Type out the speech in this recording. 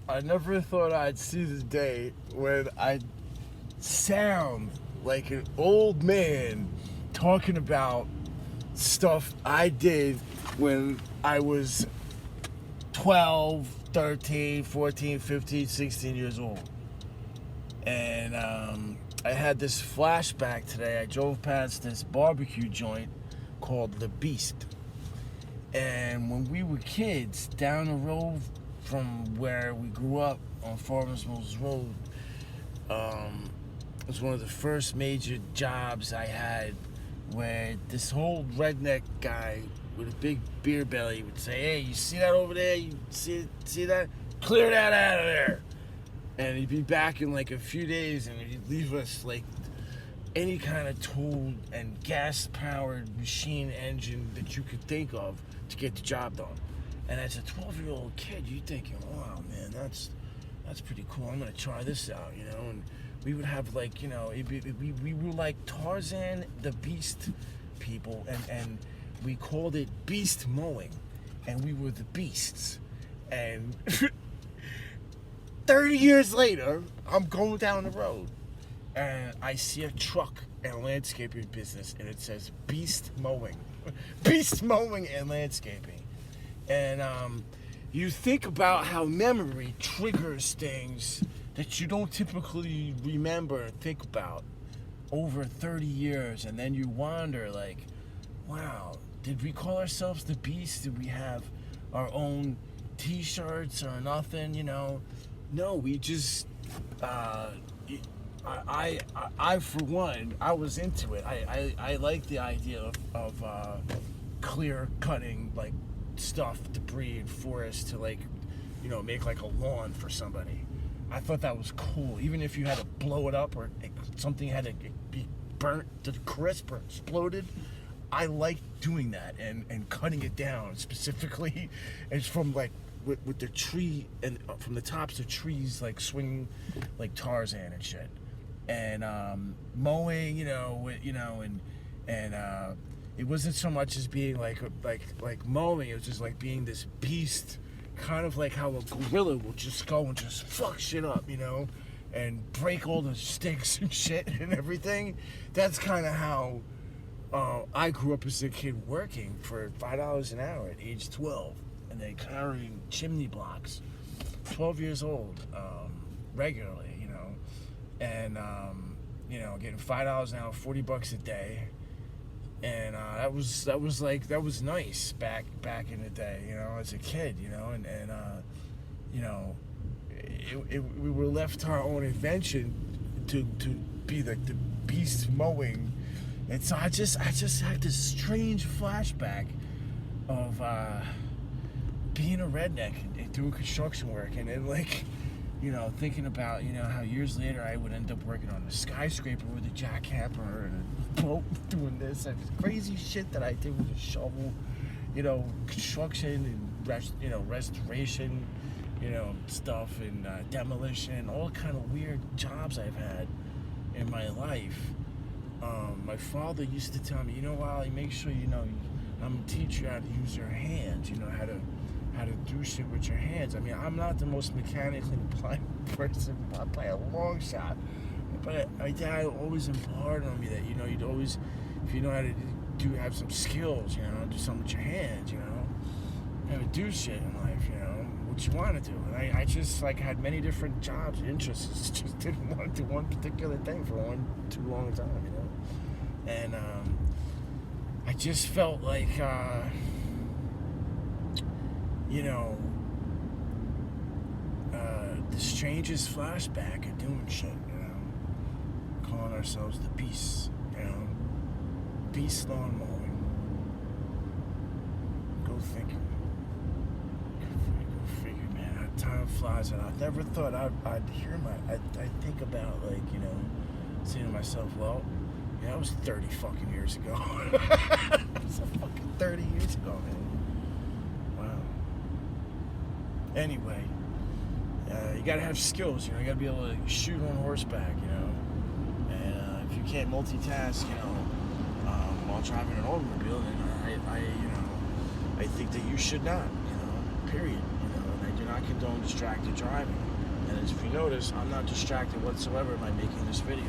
I never thought I'd see the day when I'd sound like an old man talking about stuff I did when I was 12, 13, 14, 15, 16 years old. And I had this flashback today. I drove past this barbecue joint called The Beast. And when we were kids, down the road from where we grew up on Farmers Mills Road, it was one of the first major jobs I had where this whole redneck guy with a big beer belly would say, "Hey, you see that over there? You see that? Clear that out of there." And he'd be back in like a few days, and he'd leave us like any kind of tool and gas-powered machine engine that you could think of to get the job done. And as a 12-year-old kid, you're thinking, "Wow, man, that's pretty cool. I'm gonna try this out," you know. And we would have like, you know, we were like Tarzan the Beast people, and we called it beast mowing, and we were the beasts. And 30 years later, I'm going down the road, and I see a truck and a landscaping business, and it says Beast Mowing. Beast Mowing and Landscaping. And you think about how memory triggers things that you don't typically remember and think about over 30 years, and then you wonder, like, wow, did we call ourselves the Beast? Did we have our own t-shirts or nothing, you know? No, we just, I for one, I was into it. I like the idea of clear cutting, like, stuff, debris, and forest to, like, you know, make like a lawn for somebody. I thought that was cool. Even if you had to blow it up or something had to be burnt to crisp or exploded, I liked doing that and cutting it down. Specifically, it's from like with the tree, and from the tops of trees, like swinging like Tarzan and shit. And mowing, you know, and it wasn't so much as being like mowing. It was just like being this beast, kind of like how a gorilla will just go and just fuck shit up, you know, and break all the sticks and shit and everything. That's kind of how I grew up as a kid, working for $5 an hour at age 12, and then carrying chimney blocks, 12 years old, regularly, you know, and you know, getting $5 an hour, $40 a day. And that was nice back in the day, you know, as a kid, you know, and you know, we were left to our own invention to be the beast mowing. And so I just had this strange flashback of being a redneck and doing construction work, and then, like, you know, thinking about, you know, how years later I would end up working on a skyscraper with a jackhammer and a boat, doing this and crazy shit that I did with a shovel, you know, construction and restoration, you know, stuff, and demolition, all kind of weird jobs I've had in my life. My father used to tell me, you know, Wally, make sure, you know, I'm gonna teach you how to use your hands, you know, how to do shit with your hands. I mean, I'm not the most mechanically inclined person by a long shot, but my dad always imparted on me that, you know, you'd always, if you know how to have some skills, you know, do something with your hands, you know, how to do shit in life, you know, what you want to do. And I just, like, had many different jobs and interests, just didn't want to do one particular thing for too long a time, you know. And I just felt like, you know, the strangest flashback of doing shit, you know, calling ourselves the Beasts, you know, Beast lawn mowing. Go figure. Go figure, man. How time flies, and I never thought I'd think about, like, you know, saying to myself, well, yeah, that was 30 fucking years ago. That was fucking 30 years ago, man. Wow. Anyway, you gotta have skills, you know. You gotta be able to shoot on horseback, you know. And if you can't multitask, you know, while driving an automobile, then I think that you should not, you know. Period. You know, and I do not not condone distracted driving. And as if you notice, I'm not distracted whatsoever by making this video.